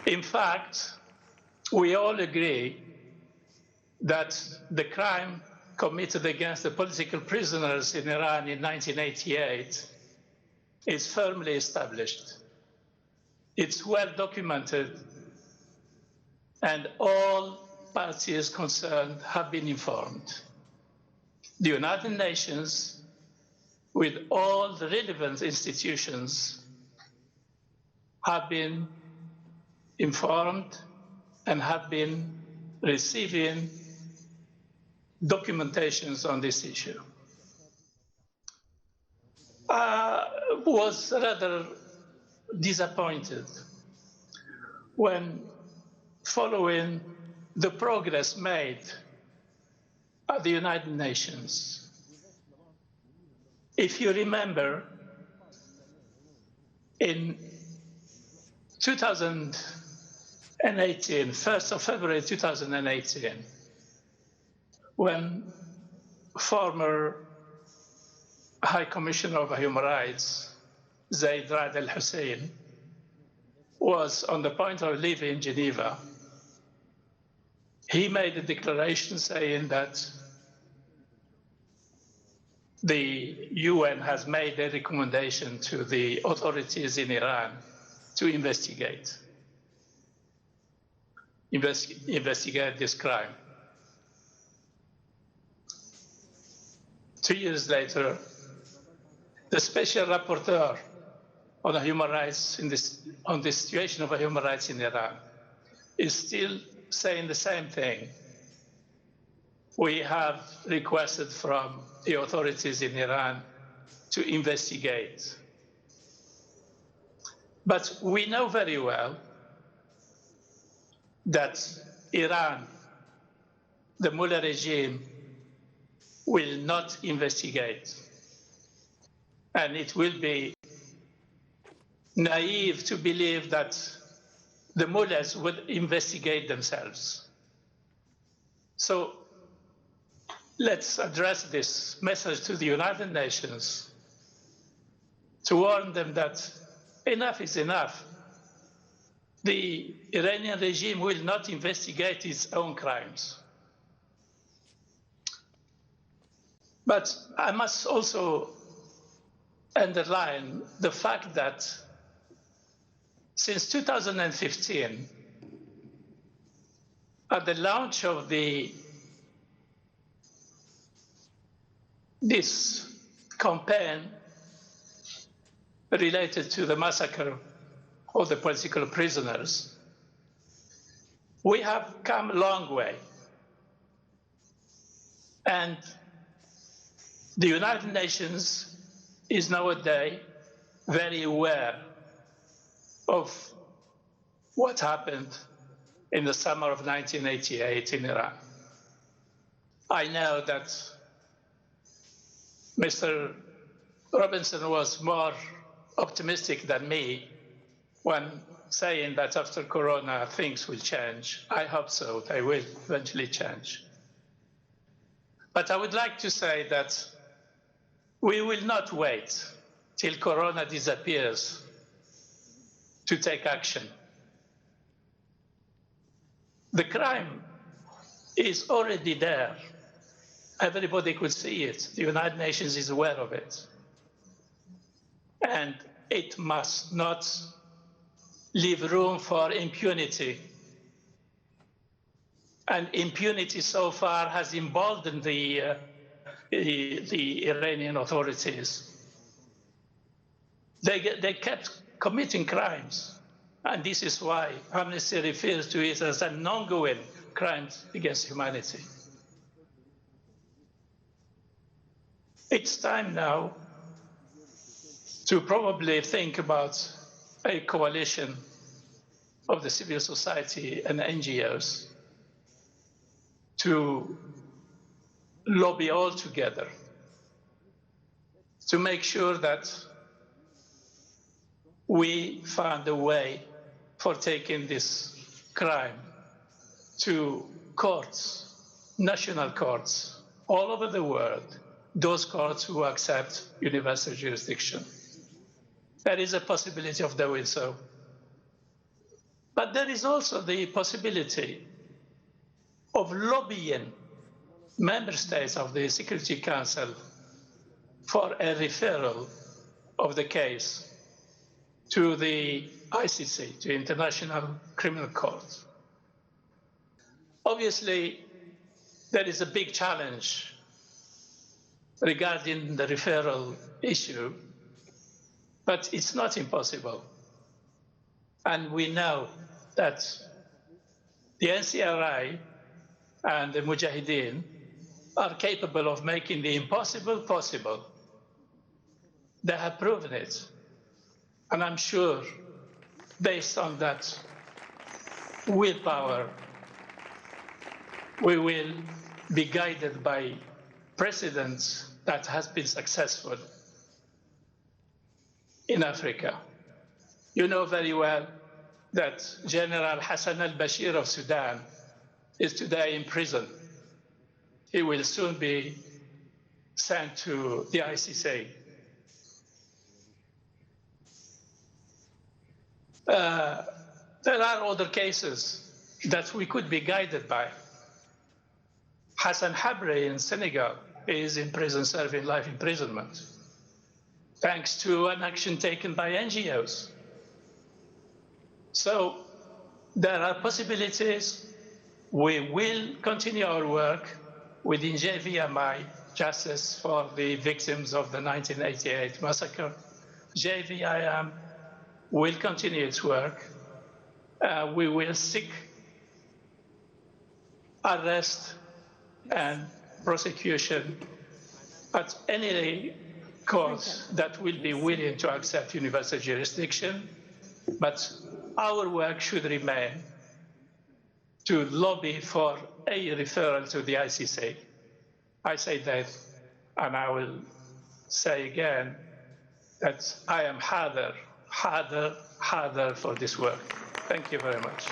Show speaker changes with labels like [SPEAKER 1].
[SPEAKER 1] In fact, we all agree that the crime committed against the political prisoners in Iran in 1988 is firmly established. It's well documented, and all parties concerned have been informed. The United Nations, with all the relevant institutions, have been informed and have been receiving documentations on this issue. I was rather disappointed when, following the progress made at the United Nations. If you remember, in 2018, 1st of February 2018, when former High Commissioner of Human Rights, ذیربط al-Hussein, was on the point of leaving Geneva, he made a declaration saying that the UN has made a recommendation to the authorities in Iran to investigate this crime. 2 years later, the special rapporteur on human rights on the situation of human rights in Iran is still saying the same thing. We have requested from the authorities in Iran to investigate. But we know very well that Iran, the Mullah regime, will not investigate. And it will be naive to believe that the mullahs would investigate themselves. So let's address this message to the United Nations to warn them that enough is enough. The Iranian regime will not investigate its own crimes. But I must also underline the fact that since 2015, at the launch of this campaign related to the massacre of the political prisoners, we have come a long way. And the United Nations is nowadays very aware of what happened in the summer of 1988 in Iran. I know that Mr. Robinson was more optimistic than me when saying that after Corona things will change. I hope so, they will eventually change. But I would like to say that we will not wait till Corona disappears to take action. The crime is already there. Everybody could see it. The United Nations is aware of it. And it must not leave room for impunity. And impunity so far has emboldened the Iranian authorities. They kept committing crimes. And this is why Amnesty refers to it as an ongoing crime against humanity. It's time now to probably think about a coalition of the civil society and NGOs to lobby all together to make sure that we find a way for taking this crime to courts, national courts, all over the world, those courts who accept universal jurisdiction. There is a possibility of doing so. But there is also the possibility of lobbying member states of the Security Council for a referral of the case to the ICC, to International Criminal Court. Obviously, there is a big challenge regarding the referral issue, but it's not impossible. And we know that the NCRI and the Mujahideen are capable of making the impossible possible. They have proven it. And I'm sure, based on that willpower, we will be guided by precedents that has been successful in Africa. You know very well that General Hassan al-Bashir of Sudan is today in prison. He will soon be sent to the ICC. There are other cases that we could be guided by. Hassan Habre in Senegal is in prison serving life imprisonment, thanks to an action taken by NGOs. So there are possibilities. We will continue our work within JVMI, Justice for the Victims of the 1988 Massacre. JVIM will continue its work. We will seek arrest and prosecution at any court that will be willing to accept universal jurisdiction, but our work should remain to lobby for a referral to the ICC. I say that, and I will say again that I am harder for this work. Thank you very much.